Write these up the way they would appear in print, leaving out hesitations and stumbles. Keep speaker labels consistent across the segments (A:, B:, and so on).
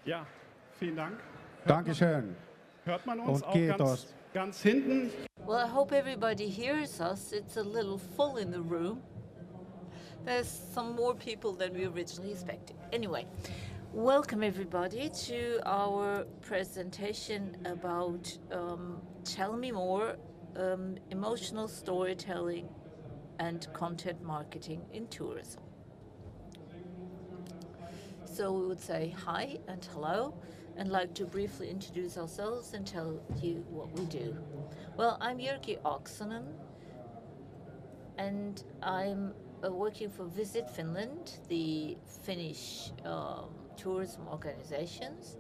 A: Ja, vielen Dank.
B: Dankeschön.
A: Hört man uns
B: Und
A: auch
B: kiitos.
A: ganz hinten?
C: Well, I hope everybody hears us. It's a little full in the room. There's some more people than we originally expected. Anyway, welcome everybody to our presentation about Tell Me More, emotional storytelling and content marketing in tourism. So we would say hi and hello and like to briefly introduce ourselves and tell you what we do. Well, I'm Jyrki Oksanen and I'm working for Visit Finland, the Finnish tourism organizations.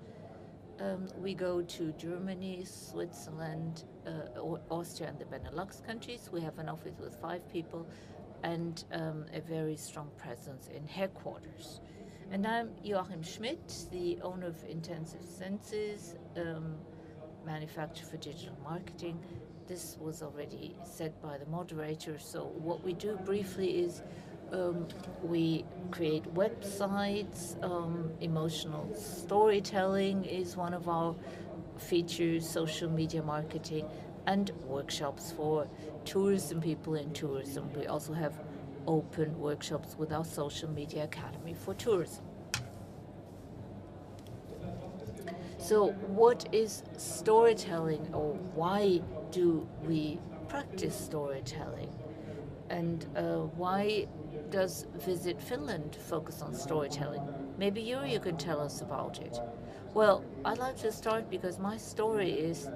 C: We go to Germany, Switzerland, Austria and the Benelux countries. We have an office with 5 people and a very strong presence in headquarters. And I'm Joachim Schmidt, the owner of Intensive Senses, Manufaktur for digital marketing. This was already said by the moderator. So what we do briefly is we create websites, emotional storytelling is one of our features, social media marketing, and workshops for tourism people in tourism. We also have open workshops with our social media academy for tourism. So what is storytelling, or why do we practice storytelling? And why does Visit Finland focus on storytelling? Maybe you can tell us about it. Well, I'd like to start because my story is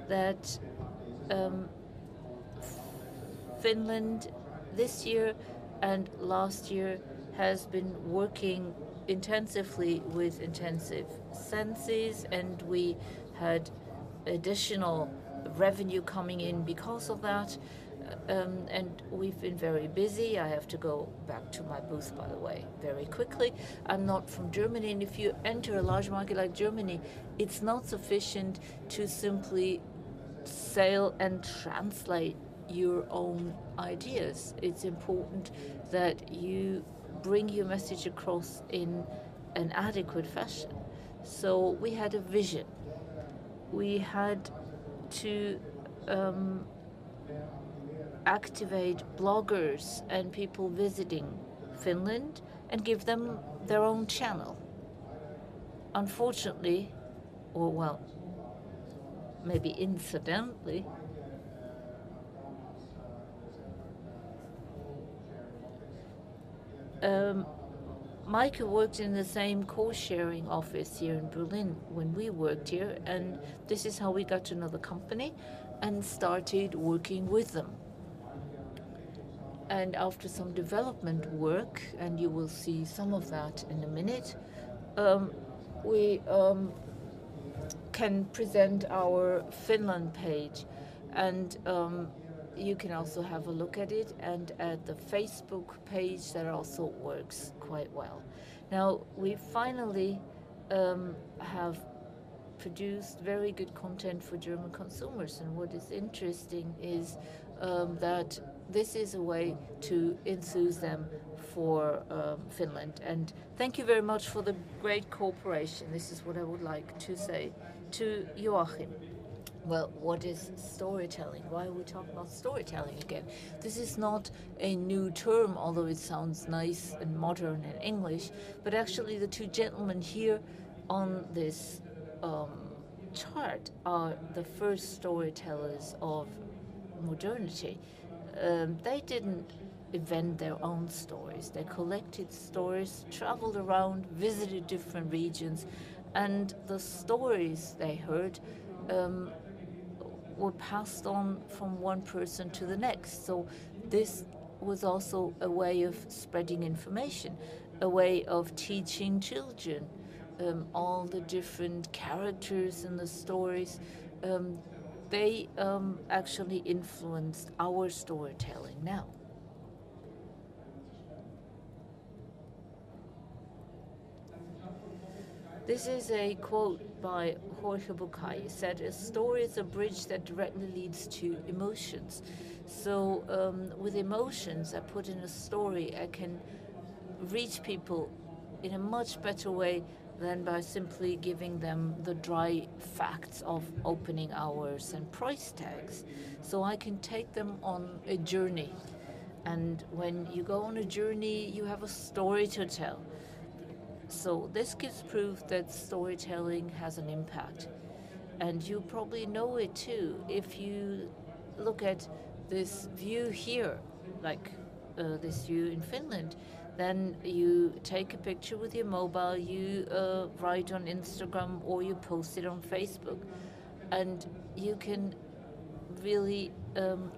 C: that Finland this year and last year has been working intensively with intensive senses, and we had additional revenue coming in because of that. And we've been very busy. I have to go back to my booth, by the way, very quickly. I'm not from Germany, and if you enter a large market like Germany, it's not sufficient to simply sell and translate your own ideas. It's important that you bring your message across in an adequate fashion. So we had a vision. We had to activate bloggers and people visiting Finland and give them their own channel. Unfortunately, or well, maybe incidentally, Mike worked in the same co-sharing office here in Berlin when we worked here, and this is how we got to know the company and started working with them. And after some development work, and you will see some of that in a minute, we can present our Finland page, and you can also have a look at it, and at the Facebook page that also works quite well. Now we finally have produced very good content for German consumers, and what is interesting is that this is a way to enthuse them for Finland. And thank you very much for the great cooperation. This is what I would like to say to Joachim. Well, what is storytelling? Why are we talking about storytelling again? This is not a new term, although it sounds nice and modern in English, but actually the 2 gentlemen here on this chart are the first storytellers of modernity. They didn't invent their own stories. They collected stories, traveled around, visited different regions, and the stories they heard were passed on from one person to the next. So this was also a way of spreading information, a way of teaching children all the different characters in the stories. They actually influenced our storytelling now. This is a quote by Jorge Bucay. He said, "A story is a bridge that directly leads to emotions." So with emotions, I put in a story, I can reach people in a much better way than by simply giving them the dry facts of opening hours and price tags. So I can take them on a journey. And when you go on a journey, you have a story to tell. So this gives proof that storytelling has an impact. And you probably know it too. If you look at this view here, like this view in Finland, then you take a picture with your mobile, you write on Instagram or you post it on Facebook. And you can really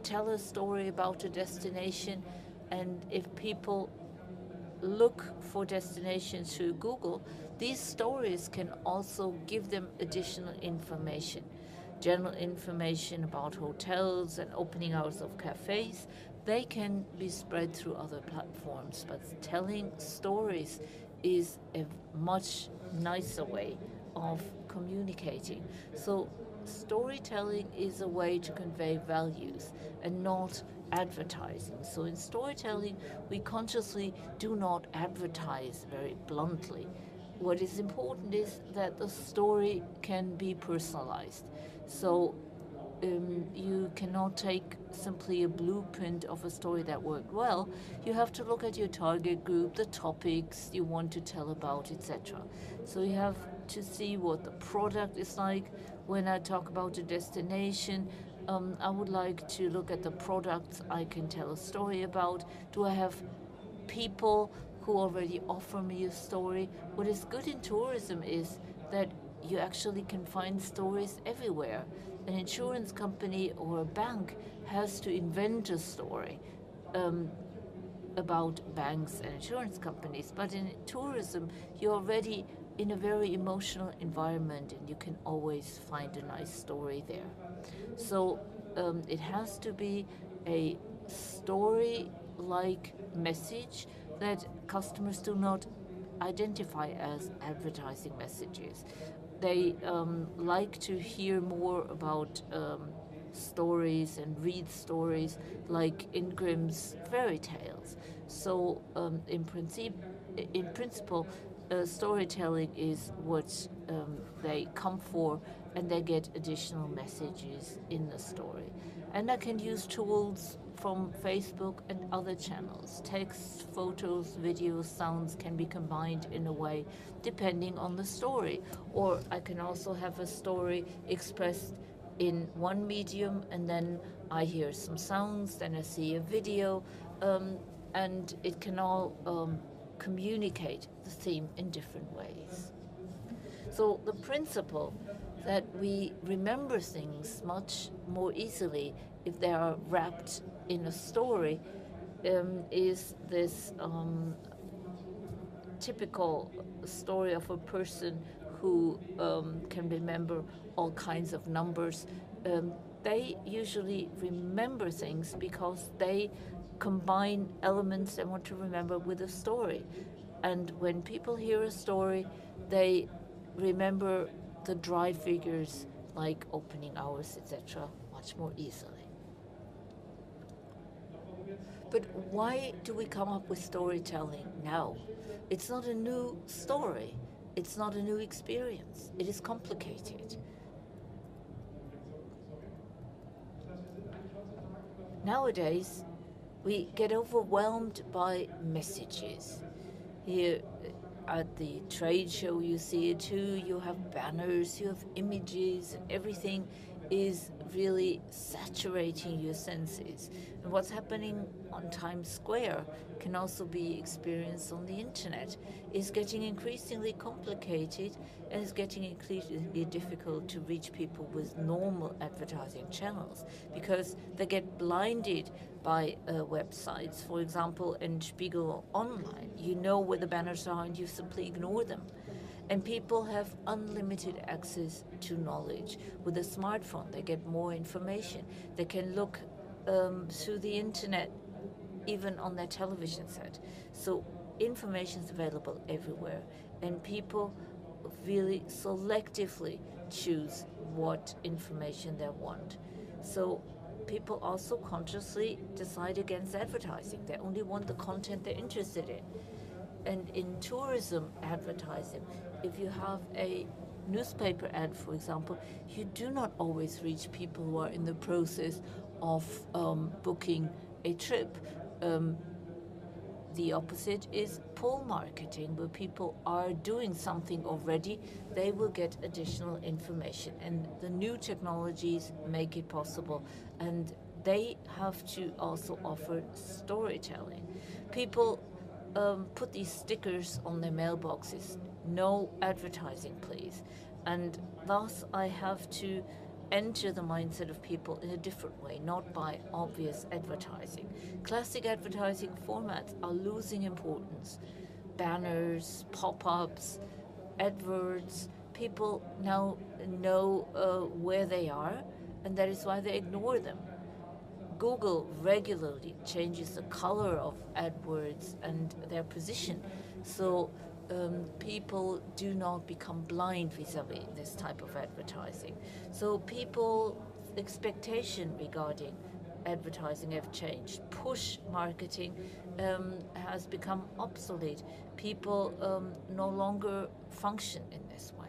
C: tell a story about a destination. And if people look for destinations through Google, these stories can also give them additional information. General information about hotels and opening hours of cafes, they can be spread through other platforms, but telling stories is a much nicer way of communicating. So storytelling is a way to convey values and not advertising. So in storytelling, we consciously do not advertise very bluntly. What is important is that the story can be personalized. So you cannot take simply a blueprint of a story that worked well. You have to look at your target group, the topics you want to tell about, etc. So you have to see what the product is like. When I talk about a destination, I would like to look at the products I can tell a story about. Do I have people who already offer me a story? What is good in tourism is that you actually can find stories everywhere. An insurance company or a bank has to invent a story about banks and insurance companies, but in tourism, you're already in a very emotional environment and you can always find a nice story there. So it has to be a story-like message that customers do not identify as advertising messages. They like to hear more about stories and read stories like in Grimm's fairy tales. So in principle, storytelling is what they come for, and they get additional messages in the story. And I can use tools from Facebook and other channels. Text, photos, videos, sounds can be combined in a way depending on the story. Or I can also have a story expressed in one medium, and then I hear some sounds, then I see a video, and it can all communicate the theme in different ways. So the principle that we remember things much more easily if they are wrapped in a story is this typical story of a person who can remember all kinds of numbers. They usually remember things because they combine elements they want to remember with a story. And when people hear a story, they remember the dry figures like opening hours, etc., much more easily. But why do we come up with storytelling now? It's not a new story. It's not a new experience. It is complicated. Nowadays, we get overwhelmed by messages. Here at the trade show, you see it too. You have banners, you have images, and everything is really saturating your senses. And what's happening on Times Square can also be experienced on the internet. It's getting increasingly complicated, and it's getting increasingly difficult to reach people with normal advertising channels because they get blinded by websites. For example, in Spiegel Online, you know where the banners are and you simply ignore them. And people have unlimited access to knowledge. With a smartphone, they get more information. They can look through the internet, even on their television set. So information is available everywhere, and people really selectively choose what information they want. So people also consciously decide against advertising. They only want the content they're interested in. And in tourism advertising, if you have a newspaper ad, for example, you do not always reach people who are in the process of booking a trip. The opposite is pull marketing, where people are doing something already, they will get additional information. And the new technologies make it possible. And they have to also offer storytelling. People put these stickers on their mailboxes, no advertising, please. And thus I have to enter the mindset of people in a different way, not by obvious advertising. Classic advertising formats are losing importance. Banners, pop-ups, adverts, people now know where they are, and that is why they ignore them. Google regularly changes the color of AdWords and their position, so people do not become blind vis-a-vis this type of advertising. So people's expectation regarding advertising have changed. Push marketing has become obsolete. People no longer function in this way.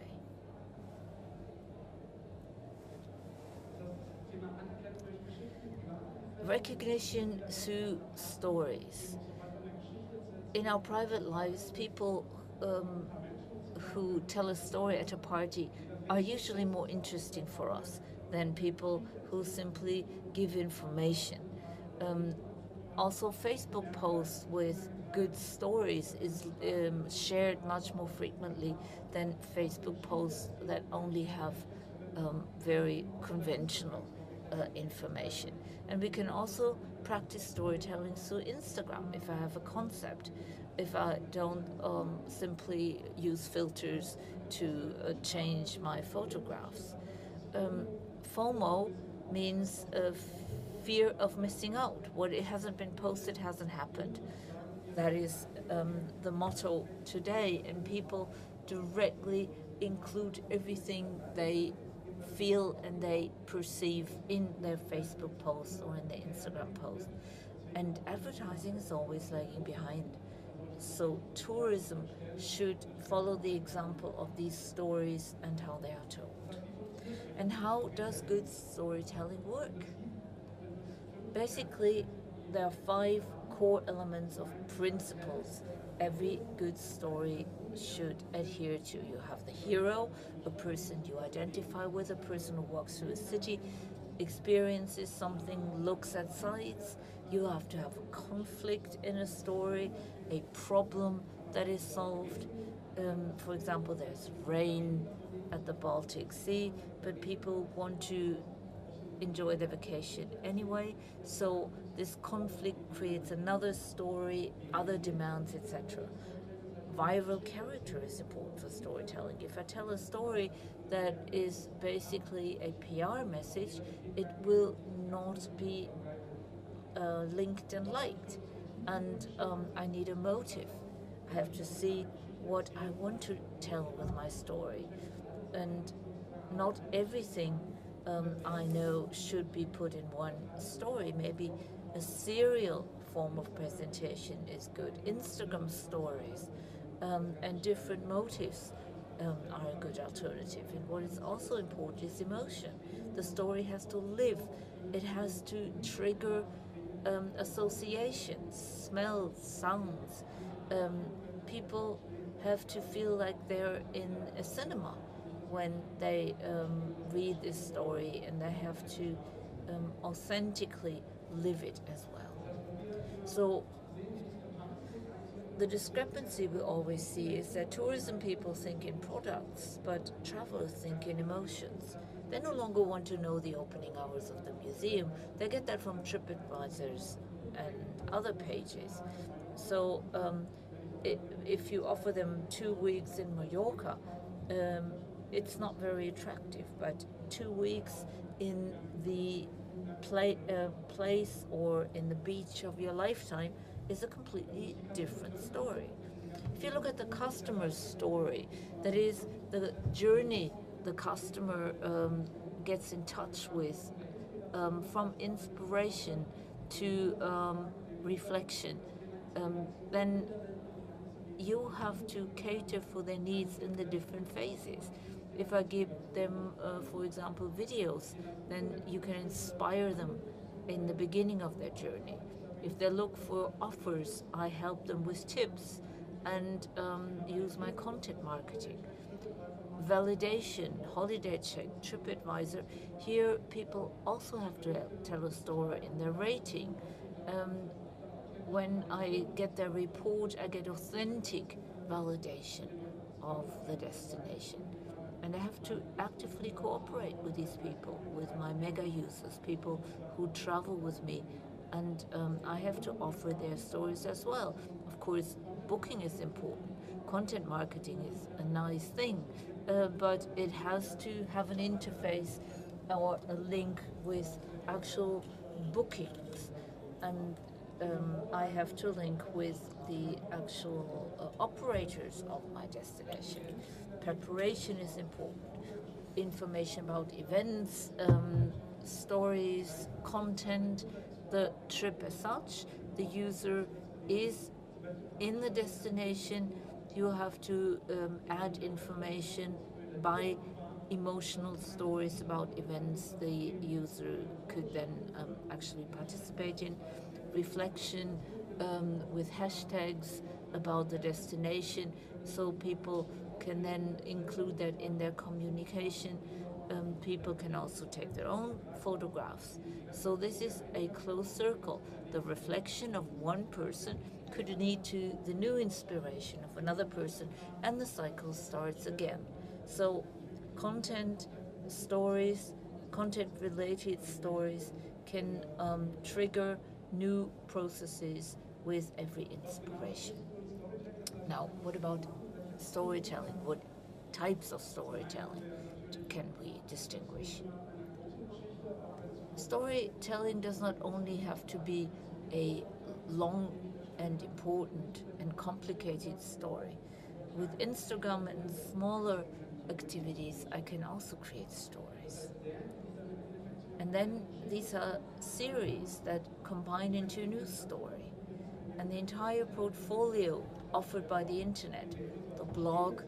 C: Recognition through stories. In our private lives, people who tell a story at a party are usually more interesting for us than people who simply give information. Also, Facebook posts with good stories is shared much more frequently than Facebook posts that only have very conventional information. And we can also practice storytelling through Instagram if I have a concept, if I don't simply use filters to change my photographs. FOMO means fear of missing out. What it hasn't been posted hasn't happened. That is the motto today, and people directly include everything they feel and they perceive in their Facebook post or in their Instagram post. And advertising is always lagging behind. So tourism should follow the example of these stories and how they are told. And how does good storytelling work? Basically, there are 5 core elements of principles every good story should adhere to. You have the hero, a person you identify with, a person who walks through a city, experiences something, looks at sights. You have to have a conflict in a story, a problem that is solved. For example, there's rain at the Baltic Sea, but people want to enjoy their vacation anyway, so this conflict creates another story, other demands, etc. Viral character is important for storytelling. If I tell a story that is basically a PR message, it will not be linked and liked, and I need a motive. I have to see what I want to tell with my story, and not everything I know should be put in one story. Maybe a serial form of presentation is good. Instagram stories and different motives are a good alternative. And what is also important is emotion. The story has to live. It has to trigger associations, smells, sounds. People have to feel like they're in a cinema when they read this story, and they have to authentically live it as well. So the discrepancy we always see is that tourism people think in products, but travelers think in emotions. They no longer want to know the opening hours of the museum. They get that from TripAdvisors and other pages. So if you offer them 2 weeks in Mallorca, it's not very attractive, but 2 weeks in the place or in the beach of your lifetime is a completely different story. If you look at the customer's story, that is the journey the customer gets in touch with, from inspiration to reflection, then you have to cater for their needs in the different phases. If I give them, for example, videos, then you can inspire them in the beginning of their journey. If they look for offers, I help them with tips and use my content marketing. Validation, holiday check, TripAdvisor. Here, people also have to tell a story in their rating. When I get their report, I get authentic validation of the destination. And I have to actively cooperate with these people, with my mega users, people who travel with me. And I have to offer their stories as well. Of course, booking is important. Content marketing is a nice thing, but it has to have an interface or a link with actual bookings. And I have to link with the actual operators of my destination. Preparation is important. Information about events, stories, content, the trip as such. The user is in the destination. You have to add information by emotional stories about events the user could then actually participate in. Reflection with hashtags about the destination, so people can then include that in their communication. People can also take their own photographs. So this is a closed circle. The reflection of one person could lead to the new inspiration of another person, and the cycle starts again. So content stories, content-related stories can trigger new processes with every inspiration. Now, what about storytelling? What types of storytelling can we distinguish? Storytelling does not only have to be a long and important and complicated story. With Instagram and smaller activities, I can also create stories. And then these are series that combine into a new story. And the entire portfolio offered by the internet, the blog,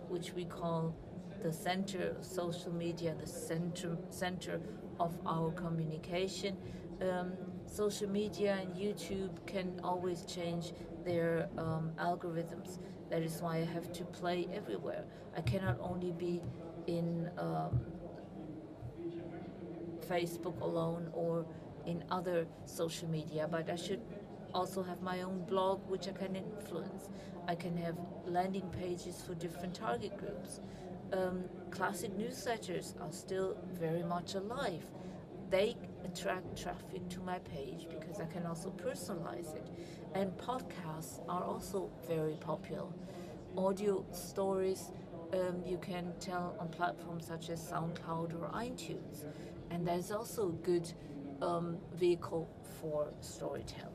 C: which we call the center of social media, the center of our communication. Social media and YouTube can always change their algorithms. That is why I have to play everywhere. I cannot only be in Facebook alone or in other social media, but I should also have my own blog which I can influence. I can have landing pages for different target groups. Classic newsletters are still very much alive. They attract traffic to my page because I can also personalize it. And podcasts are also very popular. Audio stories you can tell on platforms such as SoundCloud or iTunes. And there's also a good vehicle for storytelling.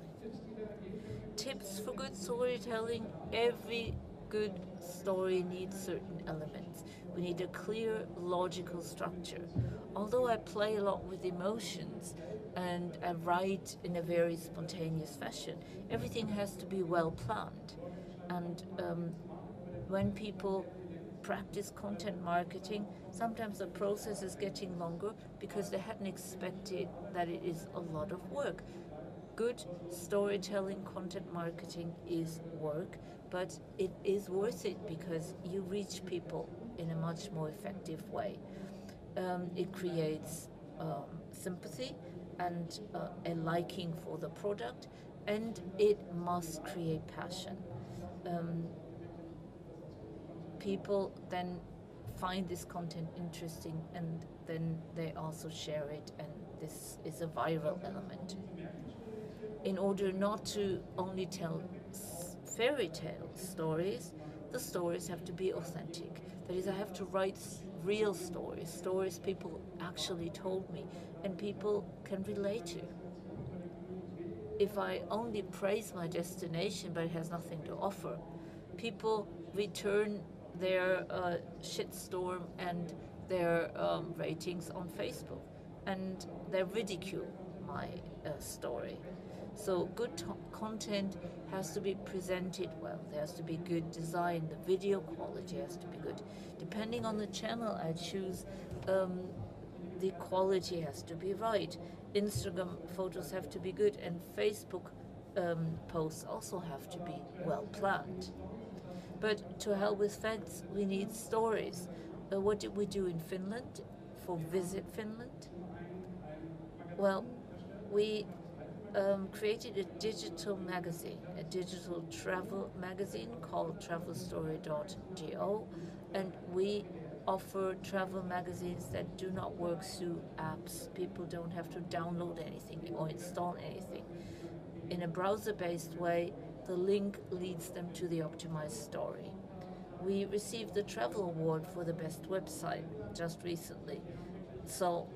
C: Tips for good storytelling: every good story needs certain elements. We need a clear, logical structure. Although I play a lot with emotions and I write in a very spontaneous fashion, everything has to be well planned. And when people practice content marketing, sometimes the process is getting longer because they hadn't expected that it is a lot of work. Good storytelling, content marketing is work, but it is worth it because you reach people in a much more effective way. It creates sympathy and a liking for the product, and it must create passion. People then find this content interesting, and then they also share it, and this is a viral element. In order not to only tell fairy tale stories, the stories have to be authentic. That is, I have to write real stories, stories people actually told me and people can relate to. If I only praise my destination but it has nothing to offer, people return their shitstorm and their ratings on Facebook, and they ridicule my story. So good content has to be presented well. There has to be good design. The video quality has to be good. Depending on the channel I choose, the quality has to be right. Instagram photos have to be good, and Facebook posts also have to be well planned. But to hell with facts, we need stories. What did we do in Finland for Visit Finland? Well, we created a digital magazine, a digital travel magazine called travelstory.do, and we offer travel magazines that do not work through apps. People don't have to download anything or install anything. In a browser-based way, the link leads them to the optimized story. We received the Travel Award for the best website just recently. So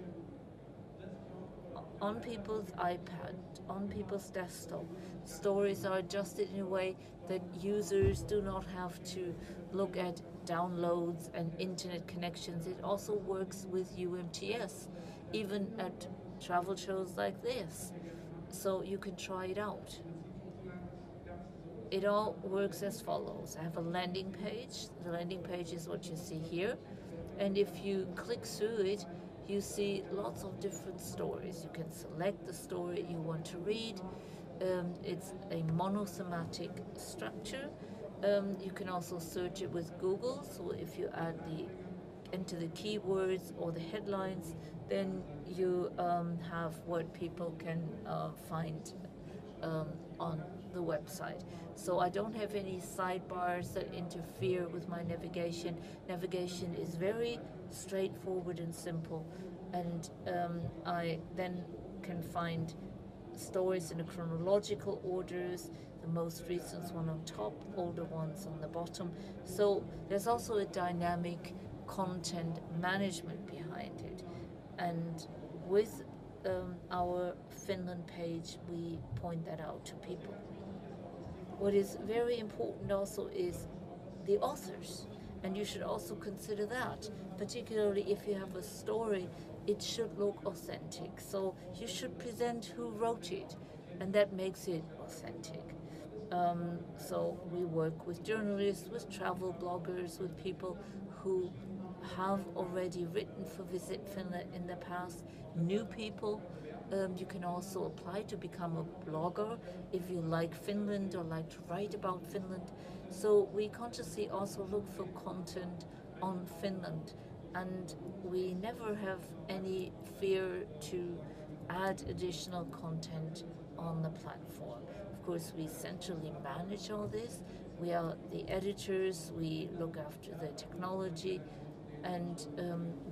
C: on people's iPad, on people's desktop, stories are adjusted in a way that users do not have to look at downloads and internet connections. It also works with UMTS, even at travel shows like this. So you can try it out. It all works as follows. I have a landing page. The landing page is what you see here. And if you click through it, you see lots of different stories. You can select the story you want to read. It's a monothematic structure. You can also search it with Google. So if you enter the keywords or the headlines, then you have what people can find on the website. So I don't have any sidebars that interfere with my navigation. Navigation is very straightforward and simple, and I then can find stories in a chronological orders, the most recent one on top, older ones on the bottom. So there's also a dynamic content management behind it. And with our Finland page, we point that out to people. What is very important also is the authors, and you should also consider that, particularly if you have a story, it should look authentic. So you should present who wrote it, and that makes it authentic. So we work with journalists, with travel bloggers, with people who have already written for Visit Finland in the past, new people. You can also apply to become a blogger if you like Finland or like to write about Finland. So we consciously also look for content on Finland, and we never have any fear to add additional content on the platform. Of course, we centrally manage all this. We are the editors, we look after the technology, and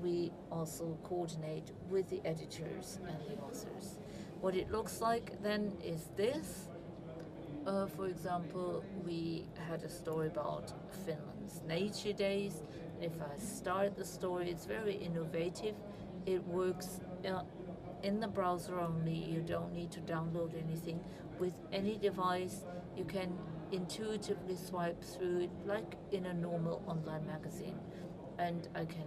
C: we also coordinate with the editors and the authors. What it looks like then is this. For example, we had a story about Finland's nature days. If I start the story, it's very innovative. It works in the browser only. You don't need to download anything. With any device, you can intuitively swipe through it like in a normal online magazine. And I can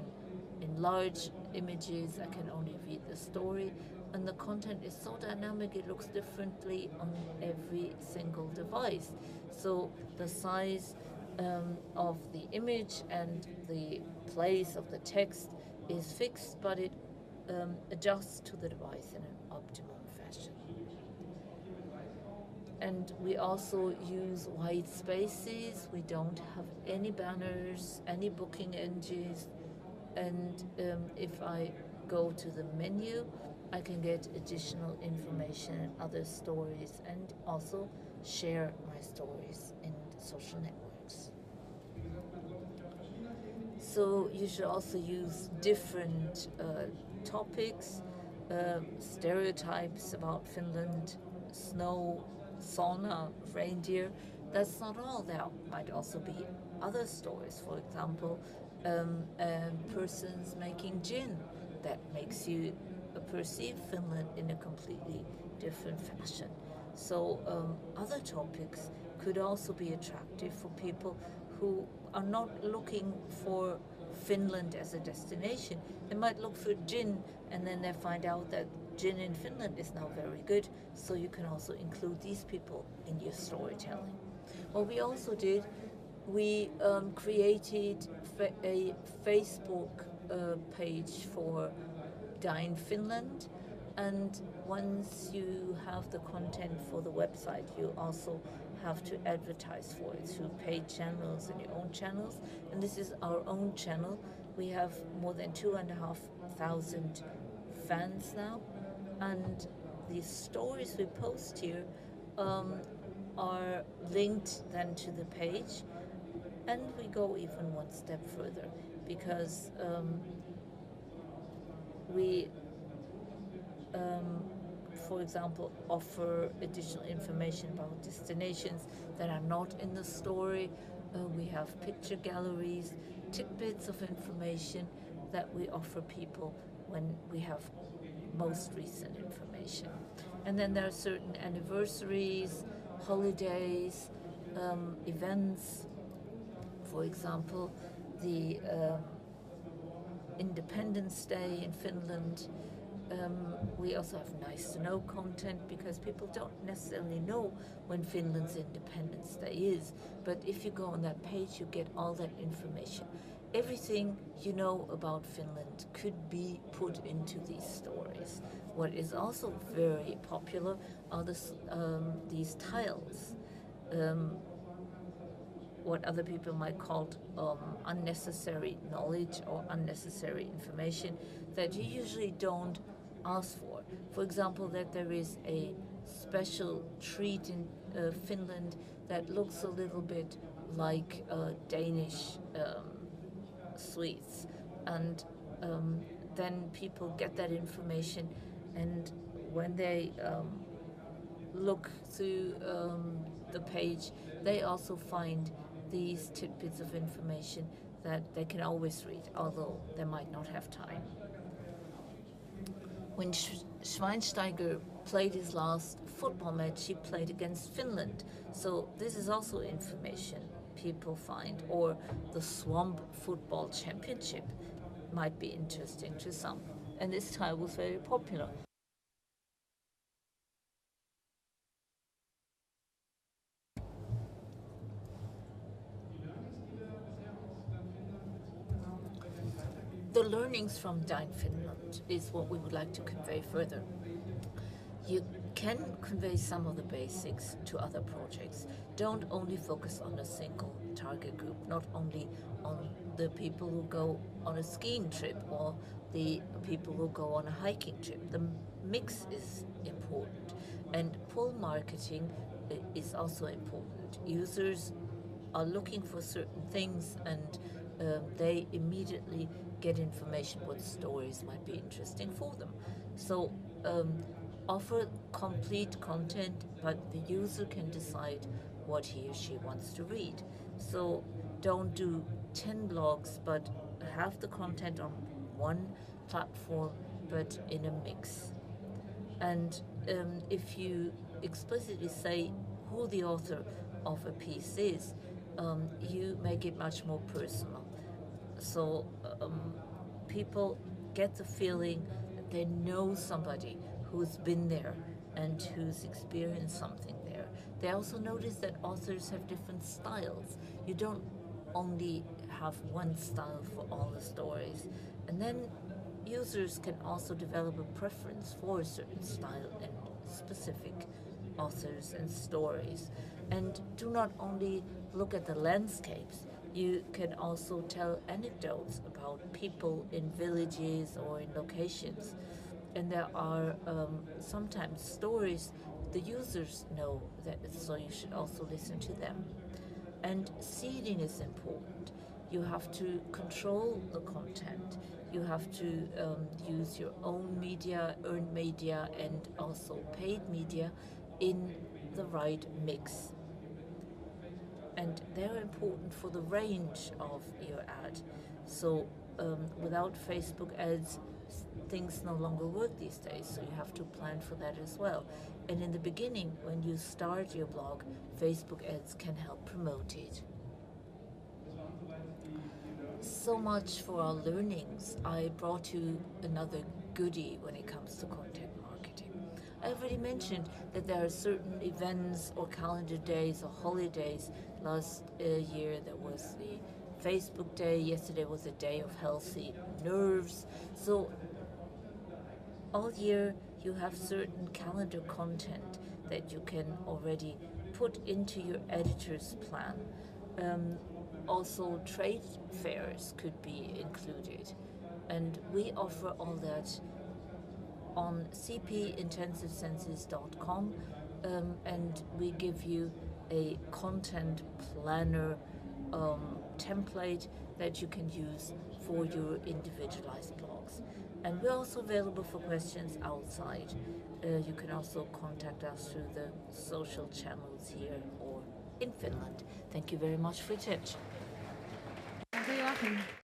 C: enlarge images, I can only read the story, and the content is so dynamic, it looks differently on every single device. So the size of the image and the place of the text is fixed, but it adjusts to the device in an optimum fashion. And we also use white spaces. We don't have any banners, any booking engines. And if I go to the menu, I can get additional information and other stories, and also share my stories in social networks. So you should also use different topics, stereotypes about Finland, snow, sauna, reindeer. That's not all. There might also be other stories. For example, persons making gin that makes you perceive Finland in a completely different fashion. So other topics could also be attractive for people who are not looking for Finland as a destination. They might look for gin, and then they find out that gin in Finland is now very good, so you can also include these people in your storytelling. What we also did, we created a Facebook page for Dein Finnland, and once you have the content for the website, you also have to advertise for it through paid channels and your own channels. And this is our own channel. We have more than 2,500 fans now, and the stories we post here are linked then to the page, and we go even one step further because we for example, offer additional information about destinations that are not in the story. We have picture galleries, tidbits of information that we offer people when we have most recent information. And then there are certain anniversaries, holidays, events. For example, the Independence Day in Finland. We also have nice to know content because people don't necessarily know when Finland's Independence Day is. But if you go on that page, you get all that information. Everything you know about Finland could be put into these stories. What is also very popular are these tiles. What other people might call unnecessary knowledge or unnecessary information that you usually don't ask for. For example, that there is a special treat in Finland that looks a little bit like Danish sweets, and then people get that information, and when they look through the page, they also find these tidbits of information that they can always read, although they might not have time. When Schweinsteiger played his last football match, he played against Finland. So this is also information people find. Or the Swamp Football Championship might be interesting to some. And this tile was very popular. The learnings from Dein Finnland is what we would like to convey further. You can convey some of the basics to other projects. Don't only focus on a single target group, not only on the people who go on a skiing trip or the people who go on a hiking trip. The mix is important, and pull marketing is also important. Users are looking for certain things, and they immediately get information what stories might be interesting for them. So offer complete content, but the user can decide what he or she wants to read. So don't do 10 blogs, but have the content on one platform, but in a mix. And if you explicitly say who the author of a piece is, you make it much more personal. So people get the feeling that they know somebody who's been there and who's experienced something there. They also notice that authors have different styles. You don't only have one style for all the stories. And then users can also develop a preference for a certain style and specific authors and stories. And do not only look at the landscapes, you can also tell anecdotes about people in villages or in locations. And there are sometimes stories the users know that, so you should also listen to them. And seeding is important. You have to control the content. You have to use your own media, earned media, and also paid media in the right mix. And they're important for the range of your ad. So without Facebook ads, things no longer work these days, so you have to plan for that as well. And in the beginning, when you start your blog, Facebook ads can help promote it. so much for our learnings. I brought you another goodie when it comes to content marketing. I already mentioned that there are certain events or calendar days or holidays. Last year there was the Facebook Day, yesterday was a day of healthy nerves. So all year you have certain calendar content that you can already put into your editor's plan. Also, trade fairs could be included, and we offer all that on cpintensivesenses.com, and we give you a content planner template that you can use for your individualized blogs. And we're also available for questions outside. You can also contact us through the social channels here or in Finland. Thank you very much for your attention.
B: Danke, Joachim.